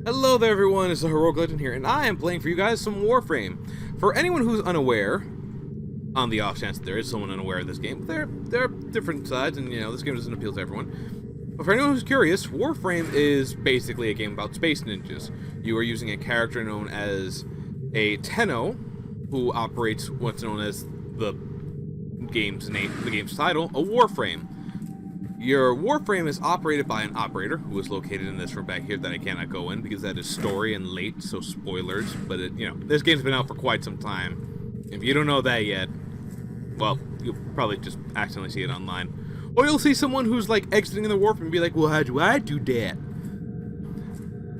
Hello there everyone, it's the HeroicLegend here, and I am playing for you guys some Warframe. For anyone who's unaware, on the off chance that there is someone unaware of this game, there are different sides, and this game doesn't appeal to everyone. But for anyone who's curious, Warframe is basically a game about space ninjas. You are using a character known as a Tenno, who operates what's known as the game's title, a Warframe. Your Warframe is operated by an operator, who is located in this room back here that I cannot go in because that is story and late, so spoilers. But this game's been out for quite some time. If you don't know that yet, well, you'll probably just accidentally see it online. Or you'll see someone who's like exiting the Warframe and be like, well, how do I do that?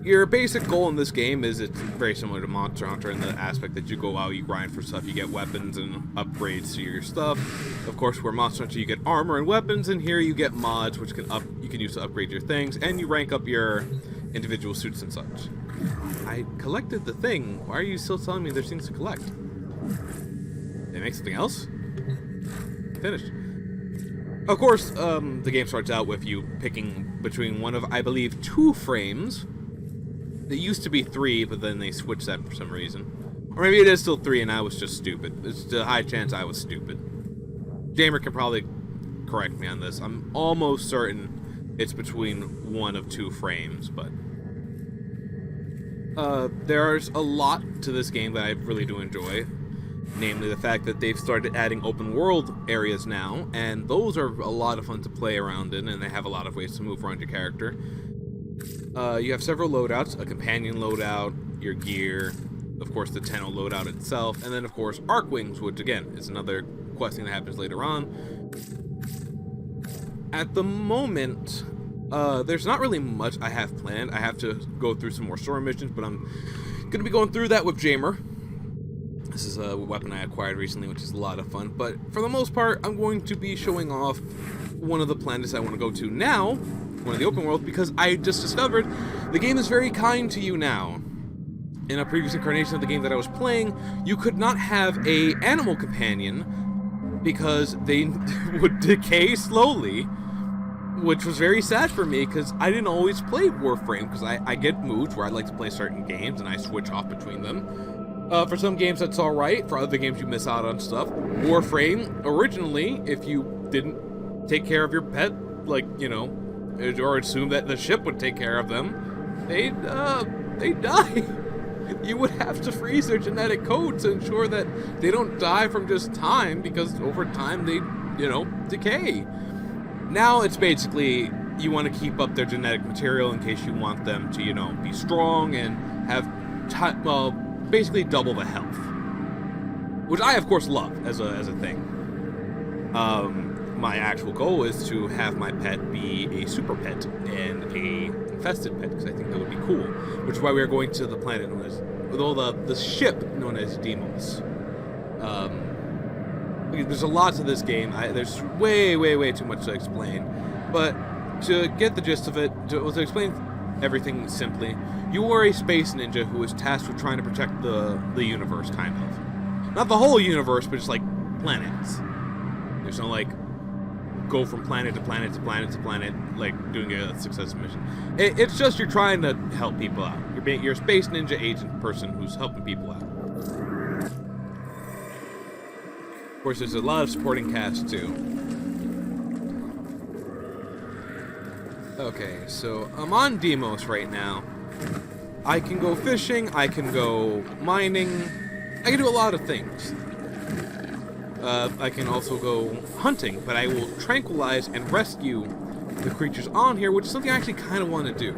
Your basic goal in this game is it's very similar to Monster Hunter in the aspect that you go out, you grind for stuff, you get weapons and upgrades to your stuff. Of course, where Monster Hunter you get armor and weapons, and here you get mods which you can use to upgrade your things, and you rank up your individual suits and such. I collected the thing. Why are you still telling me there's things to collect? Did I make something else? Finished. Of course, the game starts out with you picking between one of, I believe, 2 frames. It used to be 3, but then they switched that for some reason. Or maybe it is still 3 and I was just stupid. There's a high chance I was stupid. Jamer can probably correct me on this. I'm almost certain it's between 1 of 2 frames, but... there's a lot to this game that I really do enjoy. Namely the fact that they've started adding open world areas now, and those are a lot of fun to play around in, and they have a lot of ways to move around your character. You have several loadouts, a companion loadout, your gear, of course the Tenno loadout itself, and then of course Archwings, which again is another quest thing that happens later on. At the moment, there's not really much I have planned. I have to go through some more story missions, but I'm going to be going through that with Jamer. This is a weapon I acquired recently, which is a lot of fun, but for the most part, I'm going to be showing off one of the planets I want to go to now, one of the open world, because I just discovered the game is very kind to you now. In a previous incarnation of the game that I was playing, you could not have a animal companion because they would decay slowly, which was very sad for me because I didn't always play Warframe, because I get moods where I like to play certain games and I switch off between them. For some games that's alright, for other games you miss out on stuff. Warframe, originally, if you didn't take care of your pet, like, or assume that the ship would take care of them, they'd die. You would have to freeze their genetic code to ensure that they don't die from just time, because over time they, decay. Now it's basically, you want to keep up their genetic material in case you want them to, be strong and have, basically double the health. Which I, of course, love as a thing. My actual goal is to have my pet be a super pet and a infested pet, because I think that would be cool. Which is why we are going to the planet known as, the ship known as Deimos. There's a lot to this game. There's way too much to explain. But to get the gist of it, to explain everything simply, you are a space ninja who is tasked with trying to protect the universe, kind of. Not the whole universe, but just like planets. There's no like go from planet to planet to planet to planet, like doing a success mission. It's just you're trying to help people out. You're a space ninja agent person who's helping people out. Of course, there's a lot of supporting cast too. Okay, so I'm on Deimos right now. I can go fishing, I can go mining, I can do a lot of things. I can also go hunting, but I will tranquilize and rescue the creatures on here, which is something I actually kind of want to do.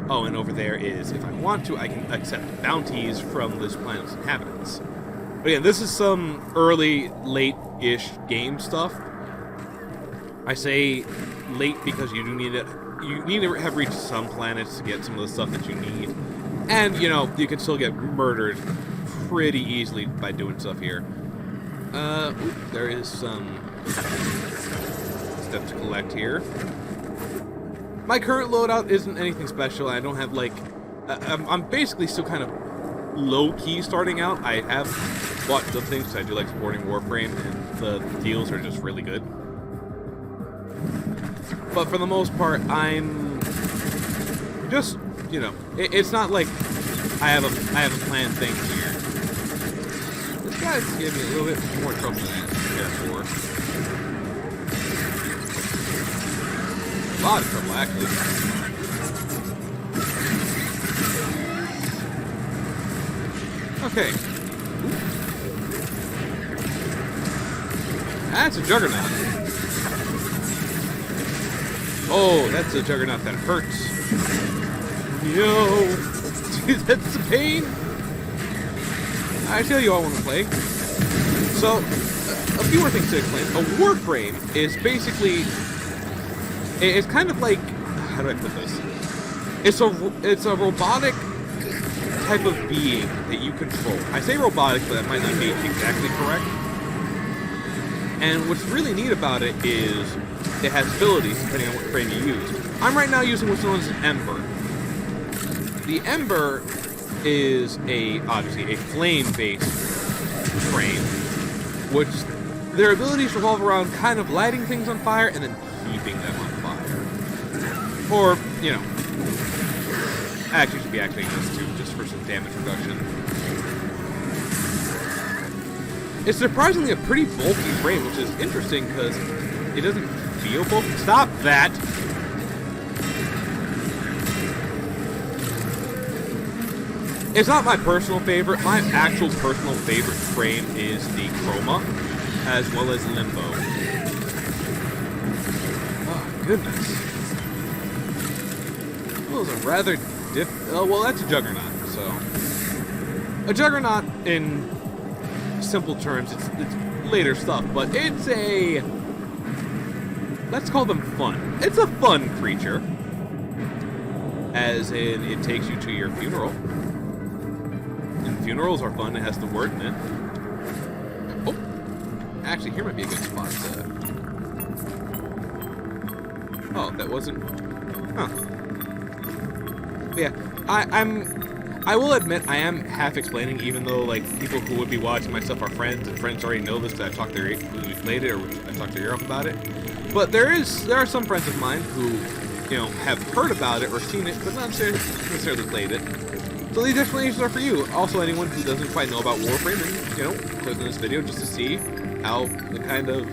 Oh, and over there is, if I want to, I can accept bounties from this planet's inhabitants. But yeah, this is some early, late-ish game stuff. I say late because you need to have reached some planets to get some of the stuff that you need. And, you can still get murdered pretty easily by doing stuff here. There is some stuff to collect here. My current loadout isn't anything special. I don't have, I'm basically still kind of low-key starting out. I have bought some things because I do like supporting Warframe, and the deals are just really good. But for the most part, I'm just you know, it's not like I have a planned thing here. This guy's giving me a little bit more trouble than I prepared for. A lot of trouble, actually. Okay. That's a juggernaut. Oh, that's a juggernaut that hurts. Yo, dude, that's the pain. I tell you, I want to play. So, a few more things to explain. A Warframe is basically, it's kind of like, how do I put this? It's a robotic type of being that you control. I say robotic, but that might not be exactly correct. And what's really neat about it is it has abilities depending on what frame you use. I'm right now using what's known as an Ember. The Ember is obviously a flame-based frame, which their abilities revolve around kind of lighting things on fire and then keeping them on fire. Or, you know, actually should be activating this too, just for some damage reduction. It's surprisingly a pretty bulky frame, which is interesting because it doesn't feel bulky. Stop that! It's not my personal favorite. My actual personal favorite frame is the Chroma, as well as Limbo. Oh, goodness. Those are rather oh, well, that's a Juggernaut, so. A Juggernaut, in simple terms, it's later stuff, but it's a, let's call them fun. It's a fun creature. As in, it takes you to your funeral. And funerals are fun, it has the word in it. Oh, actually, here might be a good spot to... Oh, that wasn't... Huh. Yeah, I will admit I am half explaining, even though like people who would be watching my stuff are friends, and friends already know this because I've talked to we've played it, or I talked to Europe about it. But there are some friends of mine who, you know, have heard about it or seen it, but not necessarily played it. So these explanations are for you. Also, anyone who doesn't quite know about Warframe, and, you know, click on this video just to see how the kind of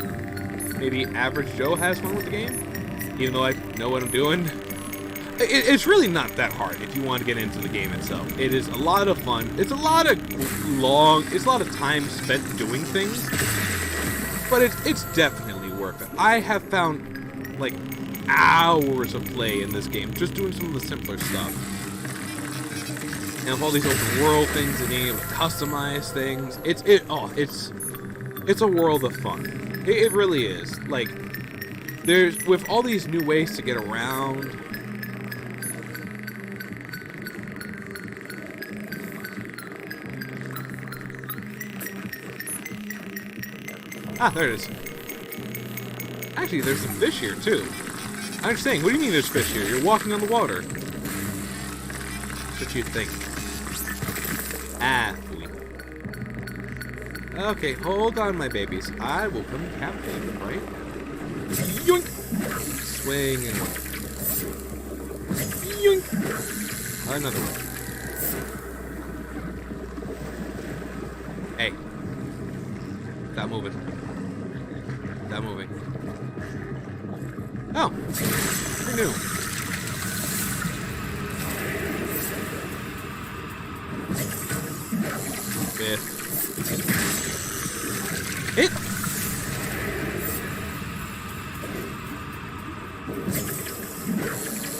maybe average Joe has fun with the game, even though I know what I'm doing. It's really not that hard if you want to get into the game itself. It is a lot of fun. It's a lot of time spent doing things, but it's definitely worth it. I have found like hours of play in this game just doing some of the simpler stuff. And with all these open world things and being able to customize things, it's a world of fun. It really is. Like, with all these new ways to get around. Ah, there it is. Actually, there's some fish here, too. I'm saying, what do you mean there's fish here? You're walking on the water. That's what you'd think. Athlete. Okay, hold on, my babies. I will come captivate them, right? Yoink! Swing and yoink! Another one. Hey. Stop moving. Stop moving. Oh! Who knew? Fifth. Hit!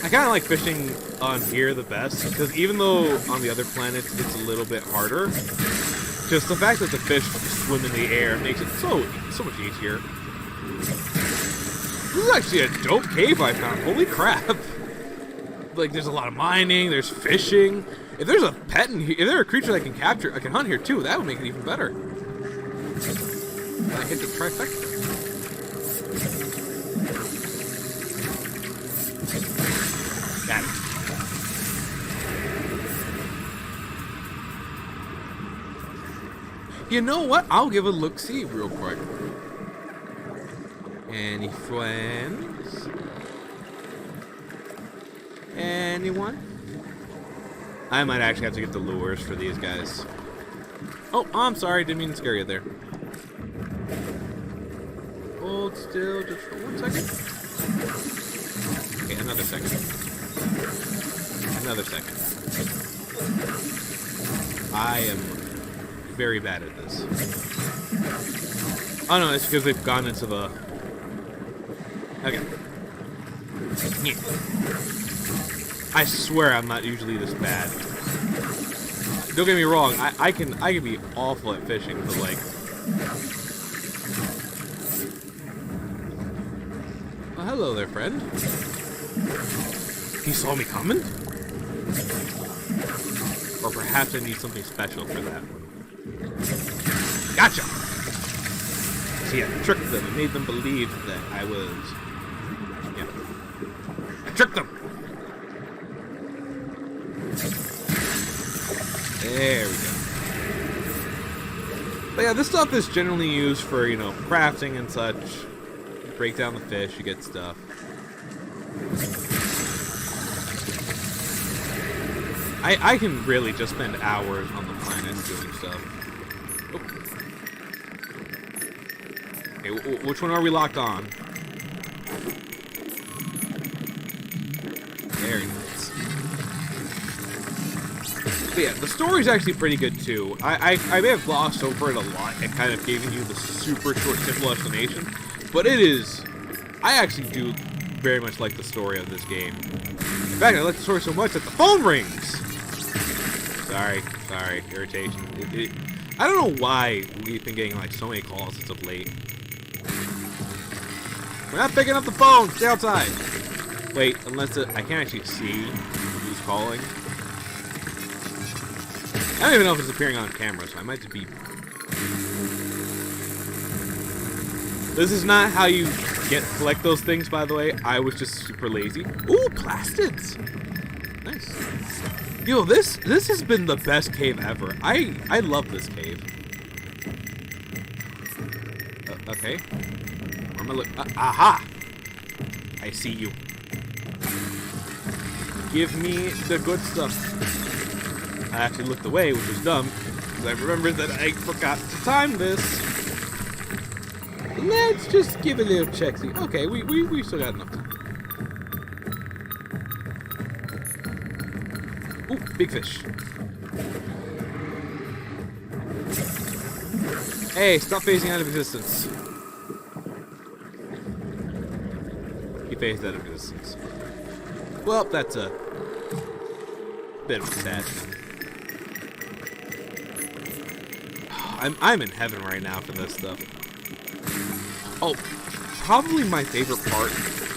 I kind of like fishing on here the best, because even though on the other planets it's a little bit harder, just the fact that the fish swim in the air makes it so much easier. This is actually a dope cave I found. Holy crap! Like, there's a lot of mining, there's fishing. If there's a pet in here, if there's a creature I can capture, I can hunt here too, that would make it even better. I hit the trifecta. Got it. You know what? I'll give a look-see real quick. Any friends? Anyone? I might actually have to get the lures for these guys. Oh, I'm sorry. Didn't mean to scare you there. Hold still just for 1 second. Okay, another second. Another second. I am very bad at this. Oh no, it's because they've gone into the... Okay. I swear I'm not usually this bad. Don't get me wrong, I can be awful at fishing, but like... Oh, hello there, friend. He saw me coming? Or perhaps I need something special for that one. Gotcha! See, I tricked them and made them believe that I was... Yeah. I tricked them! There we go. But yeah, this stuff is generally used for, you know, crafting and such. You break down the fish, you get stuff. I can really just spend hours on the planet doing stuff. Oh. Okay, which one are we locked on? Very nice. But yeah, the story's actually pretty good too. I may have glossed over it a lot and kind of giving you the super short, simple explanation, but it is... I actually do very much like the story of this game. In fact, I like the story so much that the phone rings! Sorry, irritation. I don't know why we've been getting like so many calls as of late. We're not picking up the phone! Stay outside! Wait, unless I can't actually see who's calling. I don't even know if it's appearing on camera, so I might just be... This is not how you collect those things, by the way. I was just super lazy. Ooh, plastids! Nice. Yo, this has been the best cave ever. I love this cave. Okay. Where am I look? Aha! I see you. Give me the good stuff. I actually looked away, which was dumb, because I remembered that I forgot to time this. Let's just give it a little check. See, okay, we still got enough time. Ooh, big fish. Hey, stop phasing out of existence. He phased out of existence. Well, that's a bit of a sad thing. I'm in heaven right now for this stuff. Oh, probably my favorite part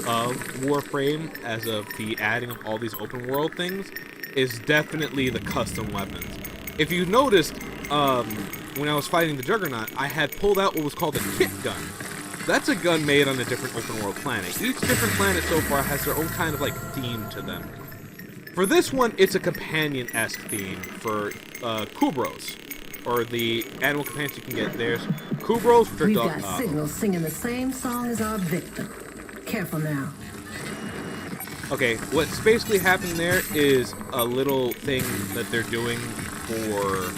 of Warframe, as of the adding of all these open world things, is definitely the custom weapons. If you noticed, when I was fighting the Juggernaut, I had pulled out what was called a kit gun. That's a gun made on a different open world planet. Each different planet so far has their own kind of like theme to them. For this one, it's a companion-esque theme for Kubros, or the animal companions you can get. There's Kubros, which are We've got signals singing the same song as our victim. Careful now. Okay, what's basically happening there is a little thing that they're doing for...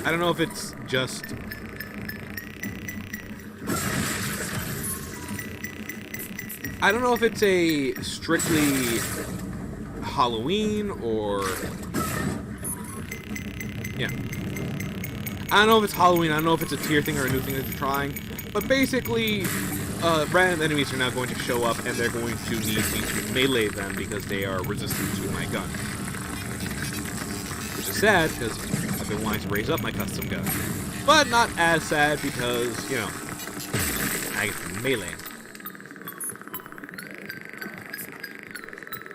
I don't know if it's just... I don't know if it's a strictly Halloween or... Yeah. I don't know if it's Halloween, I don't know if it's a tier thing or a new thing that they're trying, but basically... random enemies are now going to show up, and they're going to need me to melee them because they are resistant to my gun. Which is sad, because I've been wanting to raise up my custom gun. But not as sad because, you know, I get to melee.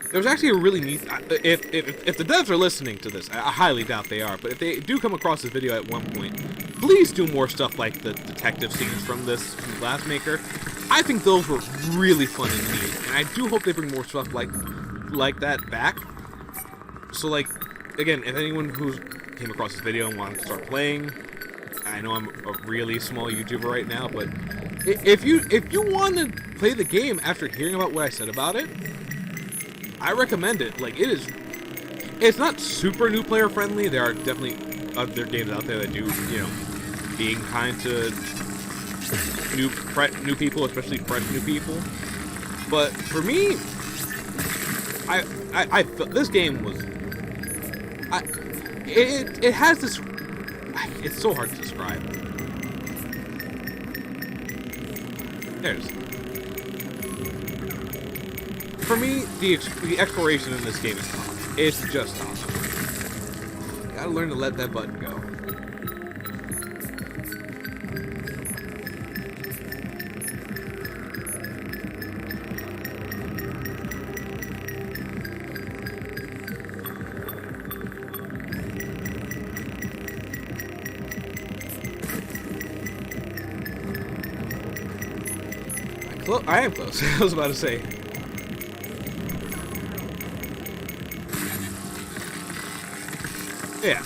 There was actually a really neat... If the devs are listening to this, I highly doubt they are, but if they do come across this video at one point, please do more stuff like the detective scenes from this Glassmaker. I think those were really fun and neat, and I do hope they bring more stuff like that back. So, like, again, if anyone who came across this video and wanted to start playing, I know I'm a really small YouTuber right now, but if you want to play the game after hearing about what I said about it, I recommend it. Like, it is It's not super new player friendly. There are definitely other games out there that do, you know, being kind to new people, especially fresh new people. But for me, I felt this game was, it has this, it's so hard to describe. There's, for me, the exploration in this game is tough. It's just tough. Gotta learn to let that button go. I am close. I was about to say. Yeah.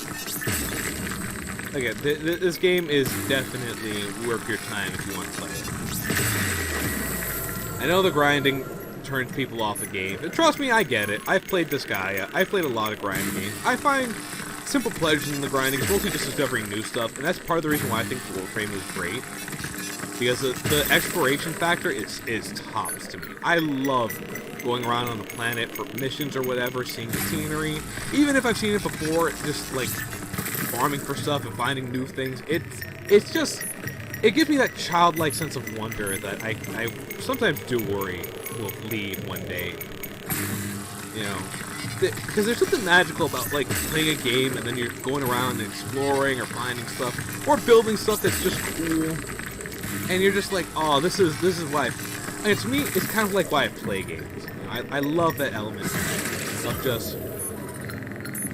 Again, this game is definitely worth your time if you want to play it. I know the grinding turns people off the game. And trust me, I get it. I've played this guy. I've played a lot of grinding games. I find simple pleasures in the grinding. It's mostly just discovering new stuff, and that's part of the reason why I think Warframe is great. Because the exploration factor is tops to me. I love going around on the planet for missions or whatever, seeing the scenery. Even if I've seen it before, just like farming for stuff and finding new things. It's just, it gives me that childlike sense of wonder that I sometimes do worry will leave one day. You know, because there's something magical about like playing a game and then you're going around and exploring or finding stuff or building stuff that's just cool. And you're just like, oh, this is why. And to me, it's kind of like why I play games. You know, I love that element of just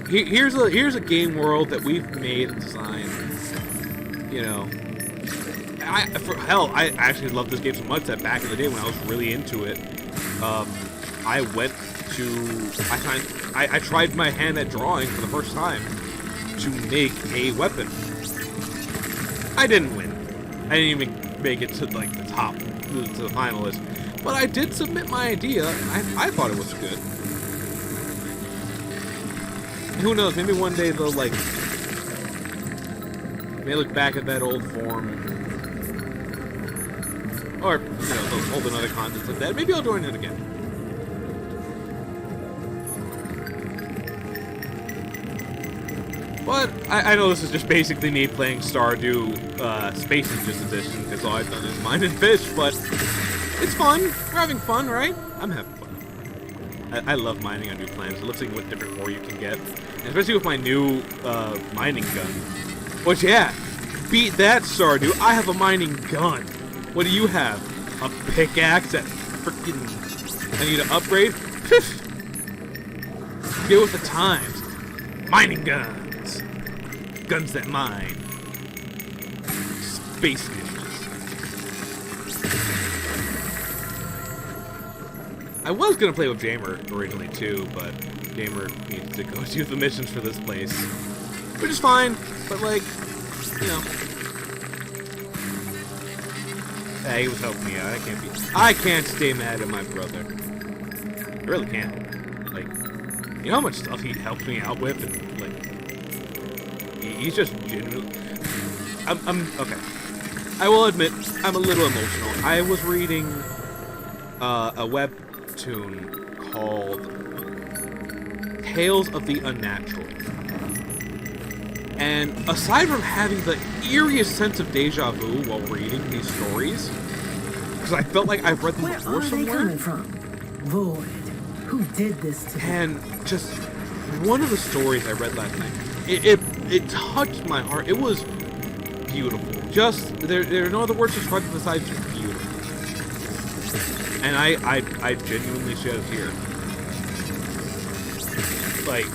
here's a game world that we've made and designed. You know, I actually loved this game so much that back in the day when I was really into it, I went to I tried my hand at drawing for the first time to make a weapon. I didn't win. I didn't even make it to like the top, to the finalist, but I did submit my idea, and I thought it was good. Who knows? Maybe one day they'll like, may look back at that old form, or you know, they'll hold another contest like that. Maybe I'll join it again. But I know this is just basically me playing Stardew Space Ninjas Edition, because all I've done is mine and fish, but it's fun. We're having fun, right? I'm having fun. I love mining on new planets. It looks like what different ore you can get, and especially with my new mining gun. Which, yeah, beat that, Stardew. I have a mining gun. What do you have? A pickaxe that freaking I need to upgrade? Get with the times. Mining gun. Guns that mine. Space ninjas. I was gonna play with Jamer originally too, but Jamer needs to go do the missions for this place. Which is fine, but like, you know. Hey, he was helping me out. I can't stay mad at my brother. I really can't. Like, you know how much stuff he helps me out with, and like, he's just genuinely. I'm okay. I will admit, I'm a little emotional. I was reading a webtoon called Tales of the Unnatural. And aside from having the eeriest sense of deja vu while reading these stories, because I felt like I've read them before somewhere. Where are they coming from? Void. Who did this to them? And just one of the stories I read last night, it touched my heart. It was beautiful. Just there are no other words to describe it besides beautiful. And I genuinely shed a tear. Like,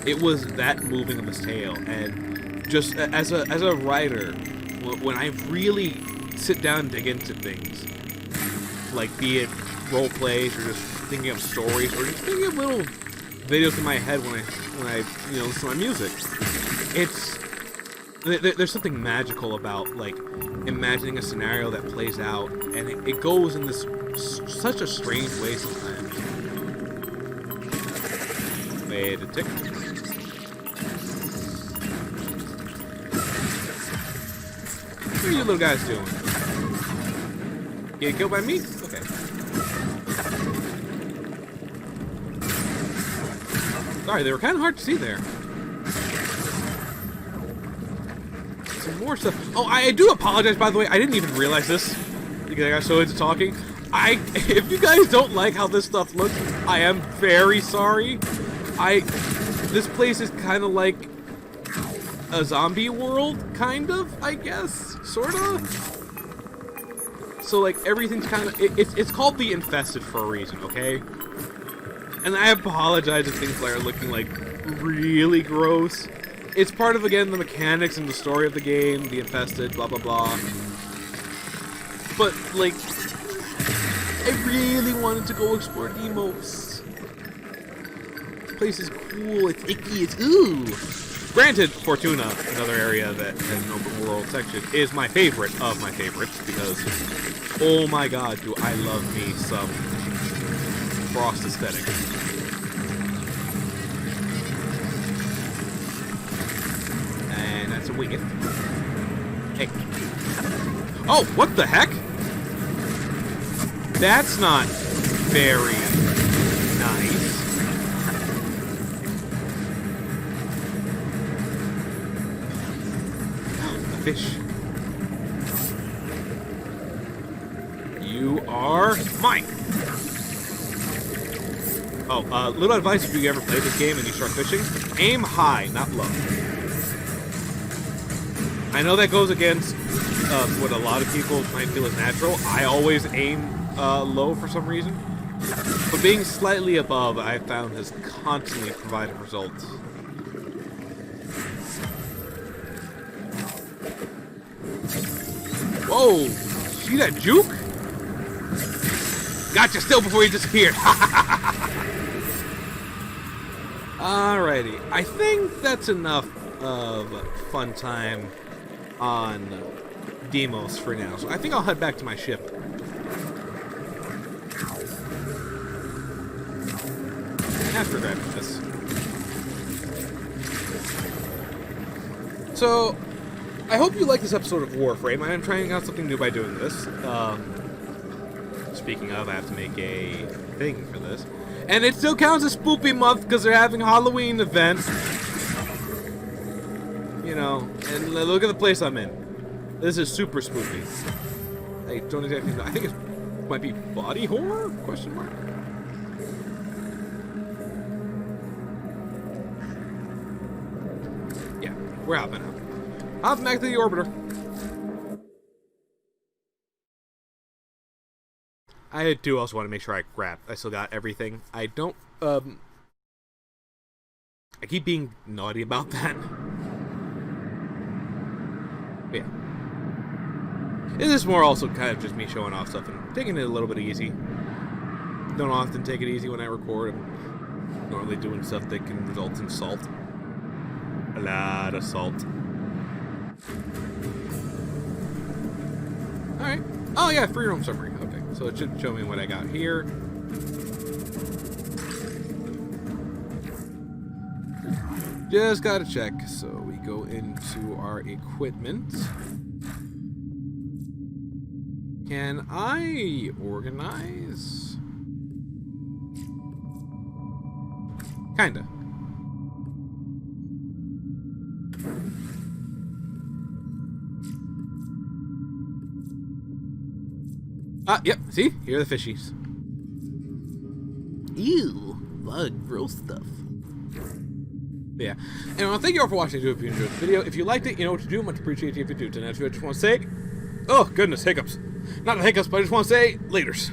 it was that moving of this tale, and just as a writer, when I really sit down and dig into things, like be it role plays or just thinking of stories or just thinking of little videos in my head when I you know, listen to my music, there's something magical about like imagining a scenario that plays out, and it goes in this such a strange way sometimes. Wait a tick. What are you little guys doing? Getting killed by me? Okay. Sorry, they were kind of hard to see there. Some more stuff. Oh, I do apologize, by the way. I didn't even realize this because I got so into talking. If you guys don't like how this stuff looks, I am very sorry. This place is kind of like a zombie world, kind of, I guess, sort of. So like everything's kind of it's called the Infested for a reason, okay? And I apologize if things are looking like really gross. It's part of, again, the mechanics and the story of the game, the Infested, blah blah blah. But like, I really wanted to go explore Deimos. This place is cool. It's icky. It's ooh. Granted, Fortuna, another area that has an open world section, is my favorite of my favorites because, oh my god, do I love me some Frost aesthetic. And that's a wingeth. Hey. Oh, what the heck? That's not very nice. A fish. You are mine. Oh, little advice if you ever play this game and you start fishing, aim high, not low. I know that goes against what a lot of people might feel is natural. I always aim low for some reason. But being slightly above, I found, has constantly provided results. Whoa! See that juke? Gotcha still before you disappeared! Alrighty. I think that's enough of fun time on Deimos for now. So I think I'll head back to my ship. After grabbing this. So, I hope you like this episode of Warframe. I am trying out something new by doing this. Speaking of, I have to make a thing for this. And it still counts as Spoopy Month because they're having a Halloween event. You know, and look at the place I'm in. This is super spooky. I don't exactly know. I think it might be body horror? Question mark? Yeah, we're hopping out. Hopping back to the orbiter. I do also want to make sure I grab. I still got everything. I don't, I keep being naughty about that. But yeah. This is more also kind of just me showing off stuff and taking it a little bit easy. Don't often take it easy when I record. I'm normally doing stuff that can result in salt. A lot of salt. Alright. Oh yeah, free roam summary. Okay, so it should show me what I got here. Just gotta check. So we go into our equipment. Can I organize? Kinda. Yep, see? Here are the fishies. Ew, a lot of gross stuff. Yeah. And thank you all for watching. If you enjoyed the video. If you liked it, you know what to do. Much appreciated if you do. And if you just want to say, oh, goodness, hiccups. Not the hiccups, but I just want to say, laters.